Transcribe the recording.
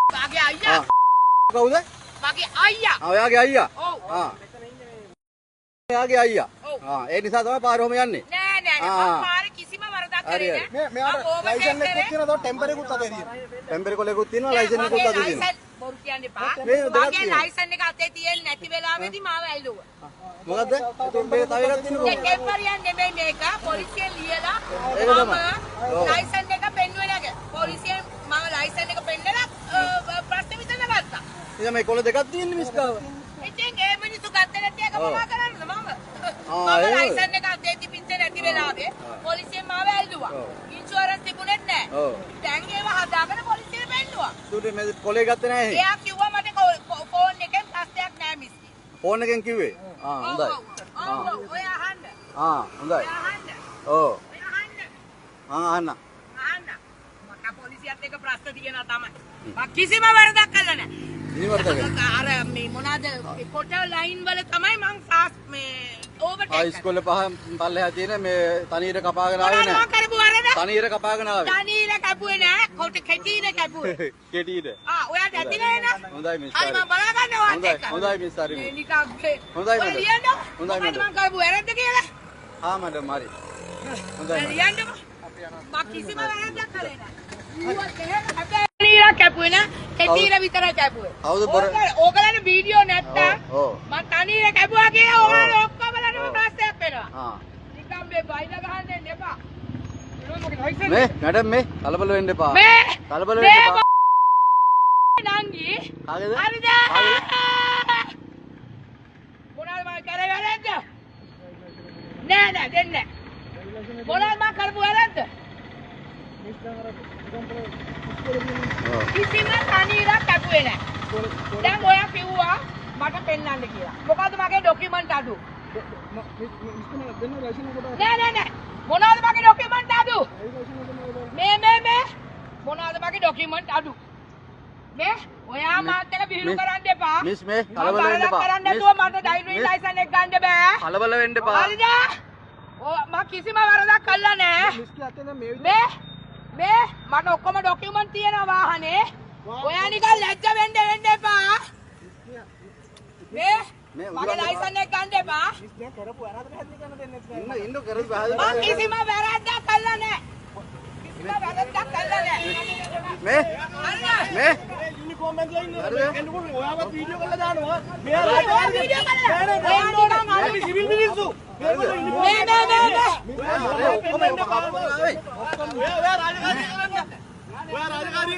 Bagi ayah. Kau dah? Bagi ayah. ඔයාගේ අයියා. ඔව්. ඔයාගේ අයියා. ඒ නිසා තමයි පාර ඔහම යන්නේ. නෑ නෑ නෑ. මම පාරේ කිසිම වරදක් කරේ නෑ. මෙයාට ලයිසන් එකකුත් තියෙනවා ටෙම්පර් එකකුත් අතේ තියෙනවා. ටෙම්පර් කොලෙකුත් තියෙනවා ලයිසන් එකකුත් අතේ තියෙනවා. බොරු කියන්න එපා. මේ දෙකක් මගේ තියෙනවා. ලයිසන් එක අතේ තියෙන්නේ නැති වෙලාවෙදී මාව ඇල්ලුවා. මොකද්ද? ටෙම්පර් එක තව එකක් තියෙනවා. ඒ ටෙම්පරියන් නෙමෙයි මේක. පොලිසියෙන් ලියලා ඒක තමයි. ඔව්. ලයිසන් එක පෙන්නුවේ නැග. පොලිසියෙන් මම ලයිසන් එක පෙන්නලා ප්‍රශ්න විසඳලා ගත්තා. ඉතින් මේ කොළ දෙකක් තියෙන්නේ මිස්කාව. ඉතින් ඒ මිනිස්සු ගත්ත නැති එක මොනවා කරන්නද මම? මම ඒක. ලයිසන් එක අතේ තිබිච්චේ නැති වෙලාවේ පොලිසියෙන් මාව ඇල්ලුවා. ඉන්ෂුරන්ස් තිබුණෙත් නැහැ. ඔව්. දැන් ඒව හදාගෙන පොලිසියට පෙන්නුවා. උඩ මේ කොලේ ගත්තේ නැහැ. එයා කිව්වා මට ෆෝන් එකෙන් ප්‍රශ්නයක් නැහැ මිස්ටි. ෆෝන් එකෙන් කිව්වේ. හොඳයි. ඔව් ඔය අහන්න. හොඳයි. ඔය අහන්න. ඔව්. ඔය අහන්න. අහන්න. අහන්න. මට පොලිසියත් එක්ක ප්‍රශ්න තියෙනවා තමයි. මම කිසිම වරදක් කළා නැහැ. ඉනිවර්තක. අර මේ මොනවාද කොට ලයින් වල තමයි මං මේ ඕවර්ටේක් ඉස්කෝලේ පල්ලෙහා තියෙන මේ තනියර කපාගෙන ආවේ මොනවා නැහැ. කරපු වරද? තනියර කපාගෙන ආවේ. තනීර කැපුවේ නෑ කොට කෙටීර කැපුවේ. කෙටීද? ඔයාට ඇති නෑ නේද? හොඳයි මිස්. හරි මම බලා ගන්නවා හොඳයි. ඒක. හොඳයි මිස් හරි. මේ නිකන් හොඳයි මැඩම්. ලියන්න. හොඳයි මැඩම්. මම කරපු වැරද්ද කියලා. මැඩම් හරි. හොඳයි. ලියන්න. මම කිසිම වැරද්දක් කරේ නෑ. ඌවත් එහෙම හැබැයි තනීර කැපුවේ නෑ. කෙටීර විතරයි කැපුවේ. කවුද බොර? ඕගලන්ට වීඩියෝ නැත්තම් ඔව්. මම තනීර කැපුවා කියලා ඕගලන්ට ඔක්කොමලටම ප්‍රශ්නයක් වෙනවා. නිකන් මේ බයිලා ගහන්න එන්න එපා. මේ මැඩම් මේ කලබල වෙන්න එපා. මේ කලබල වෙන්න එපා. නංගි කාගේද? හරිද? මොනවාද මම කරේ වැරද්ද? නෑ නෑ දෙන්නේ නෑ. මොනවාද මම කරපු වැරද්ද? කිසිම තනීරක් කැපුවේ නෑ. දැන් ඔයා කිව්වා මට පෙන්නන්න කියලා. මොකද්ද මගේ ડોකියුමන්ට් අඩු? නෑ නෑ නෑ. මොනවාද මගේ ડોකියුමන්ට් අඩු? මේ මොනවාද මගේ ડોකියුමන්ට් අඩු? මේ ඔයා මාත් එක බිහිරු කරන්න එපා. මිස් මේ කලබල වෙන්න එපා. කරන්න නැතුව මට ඩ්‍රයිවිං ලයිසන් එක ගන්න බෑ. කලබල වෙන්න එපා. හරිද? මම කිසිම වරදක් කළා නෑ. මේ මට ඔක්කොම ડોකියුමන්ට් තියෙනවා වාහනේ. ඔයා නිකන් ලැජ්ජ වෙන්න එපා. මේ මගේ ලයිසන් එක ගන්න එපා. ඉන්න කරදි බහද මම කිසිම වැරද්දක් කළා නෑ. කිසිම වැරද්දක් කළා නෑ. මේ මේ යුනිෆෝම් එකේ ඉන්න කෙනෙකුට ඔයාවත් වීඩියෝ කරලා දානවා. ඔයා වීඩියෝ කරලා. ඔයා නිකන් අපි සිවිල් මිනිස්සු. මේ ඔක්කොම එන්න පාරවල් ආවේ. ඔයා රාජකාරී කරන්න. ඔයා රාජකාරී